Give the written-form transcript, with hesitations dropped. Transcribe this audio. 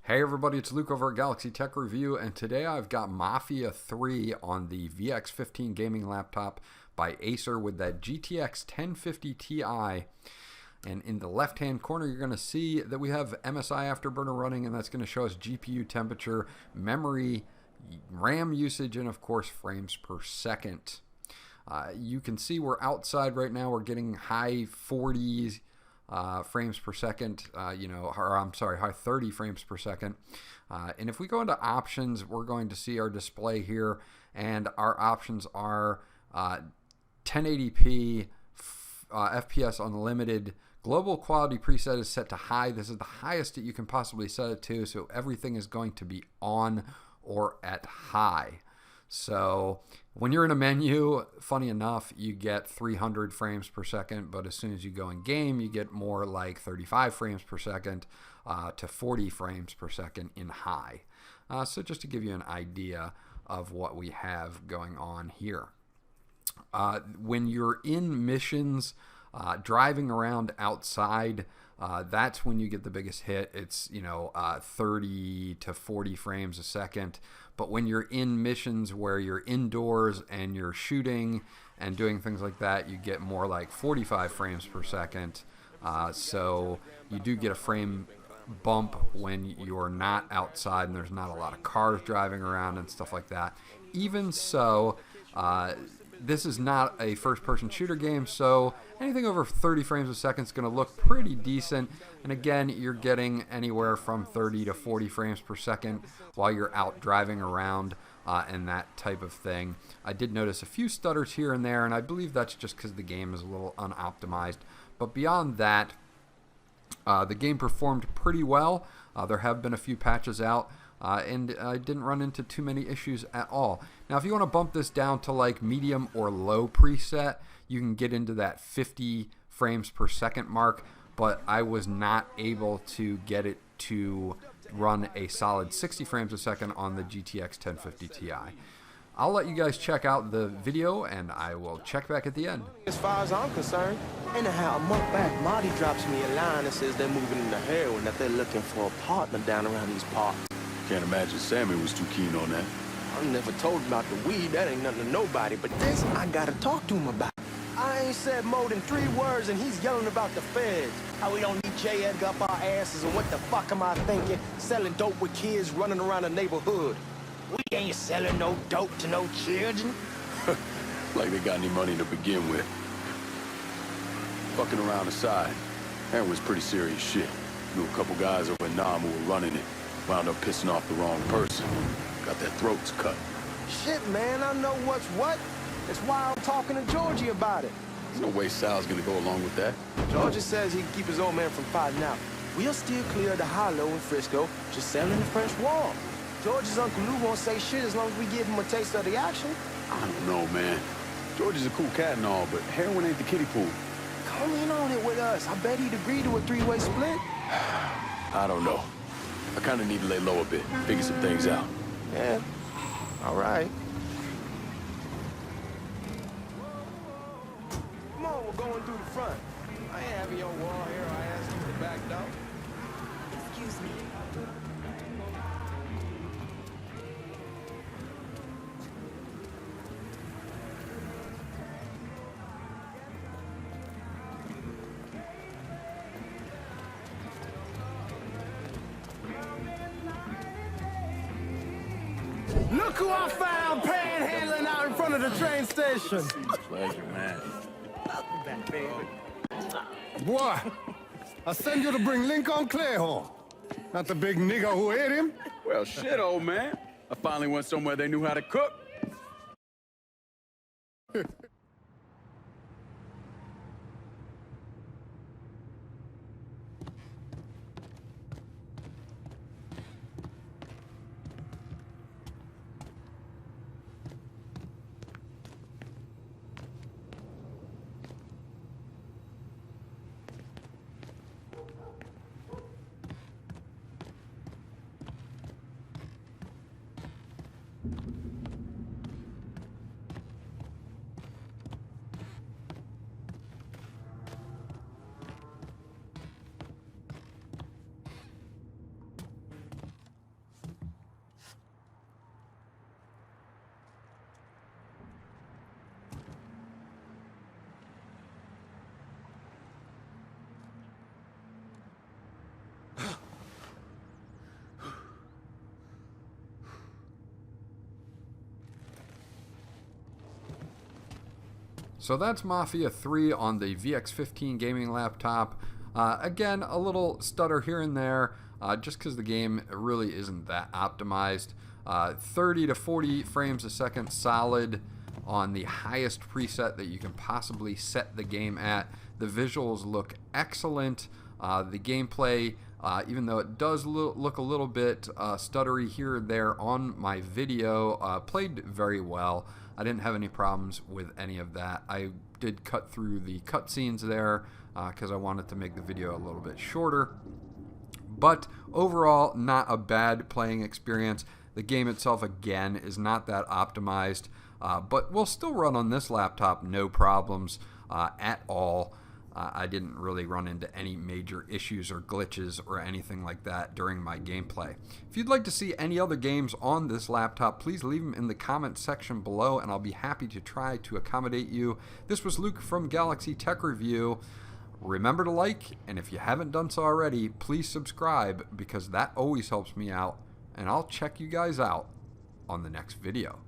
Hey everybody, it's Luke over at Galaxy Tech Review, and today I've got Mafia 3 on the VX15 gaming laptop by Acer with that GTX 1050 Ti. And in the left-hand corner, you're going to see that we have MSI Afterburner running, and that's going to show us GPU temperature, memory, RAM usage, and of course frames per second. You can see we're outside right now. We're getting high 40s. Frames per second, high 30 frames per second. And if we go into options, we're going to see our display here, and our options are 1080p, FPS unlimited. Global quality preset is set to high. This is the highest that you can possibly set it to, so everything is going to be on or at high. So when you're in a menu, funny enough, you get 300 frames per second, but as soon as you go in game, you get more like 35 frames per second to 40 frames per second in high. So just to give you an idea of what we have going on here. When you're in missions, driving around outside, that's when you get the biggest hit. It's 30 to 40 frames a second. But when you're in missions where you're indoors and you're shooting and doing things like that, you get more like 45 frames per second. So you do get a frame bump when you're not outside and there's not a lot of cars driving around and stuff like that. Even so, this is not a first-person shooter game, so anything over 30 frames a second is going to look pretty decent. And again, you're getting anywhere from 30 to 40 frames per second while you're out driving around and that type of thing. I did notice a few stutters here and there, and I believe that's just because the game is a little unoptimized. But beyond that, the game performed pretty well. There have been a few patches out. And I didn't run into too many issues at all. Now, if you want to bump this down to like medium or low preset, you can get into that 50 frames per second mark, but I was not able to get it to run a solid 60 frames a second on the GTX 1050 Ti. I'll let you guys check out the video, and I will check back at the end. As far as I'm concerned, anyhow, a month back, Marty drops me a line that says they're moving into heroin, that they're looking for a partner down around these parts. Can't imagine Sammy was too keen on that. I never told him about the weed. That ain't nothing to nobody. But this, I gotta talk to him about. I ain't said more than 3 words, and he's yelling about the feds. How we don't need J. Edgar up our asses, and what the fuck am I thinking? Selling dope with kids running around the neighborhood. We ain't selling no dope to no children. Like they got any money to begin with. Fucking around aside, heroin's pretty serious shit. Knew a couple guys over in Nam who were running it. Wound up pissing off the wrong person. Got their throats cut. Shit, man, I know what's what. That's why I'm talking to Georgie about it. There's no way Sal's gonna go along with that. Georgie says he can keep his old man from fighting out. We'll still clear the hollow in Frisco, just selling the French wall. George's Uncle Lou won't say shit as long as we give him a taste of the action. I don't know, man. George is a cool cat and all, but heroin ain't the kiddie pool. Come in on it with us. I bet he'd agree to a 3-way split. I don't know. I kind of need to lay low a bit, figure some things out. Yeah, all right. Come on, we're going through the front. I ain't having your wall here. I asked you to back down. Excuse me. Look who I found panhandling out in front of the train station. Pleasure, man. Welcome back, baby. Boy, I send you to bring Lincoln Clay home. Not the big nigger who ate him. Well, shit, old man. I finally went somewhere they knew how to cook. So that's Mafia 3 on the VX15 gaming laptop. Again, a little stutter here and there, just because the game really isn't that optimized. 30 to 40 frames a second solid on the highest preset that you can possibly set the game at. The visuals look excellent. The gameplay, even though it does look a little bit stuttery here and there on my video, played very well. I didn't have any problems with any of that. I did cut through the cutscenes there because I wanted to make the video a little bit shorter. But overall, not a bad playing experience. The game itself, again, is not that optimized, but will still run on this laptop, no problems at all. I didn't really run into any major issues or glitches or anything like that during my gameplay. If you'd like to see any other games on this laptop, please leave them in the comments section below, and I'll be happy to try to accommodate you. This was Luke from Galaxy Tech Review. Remember to like, and if you haven't done so already, please subscribe, because that always helps me out, and I'll check you guys out on the next video.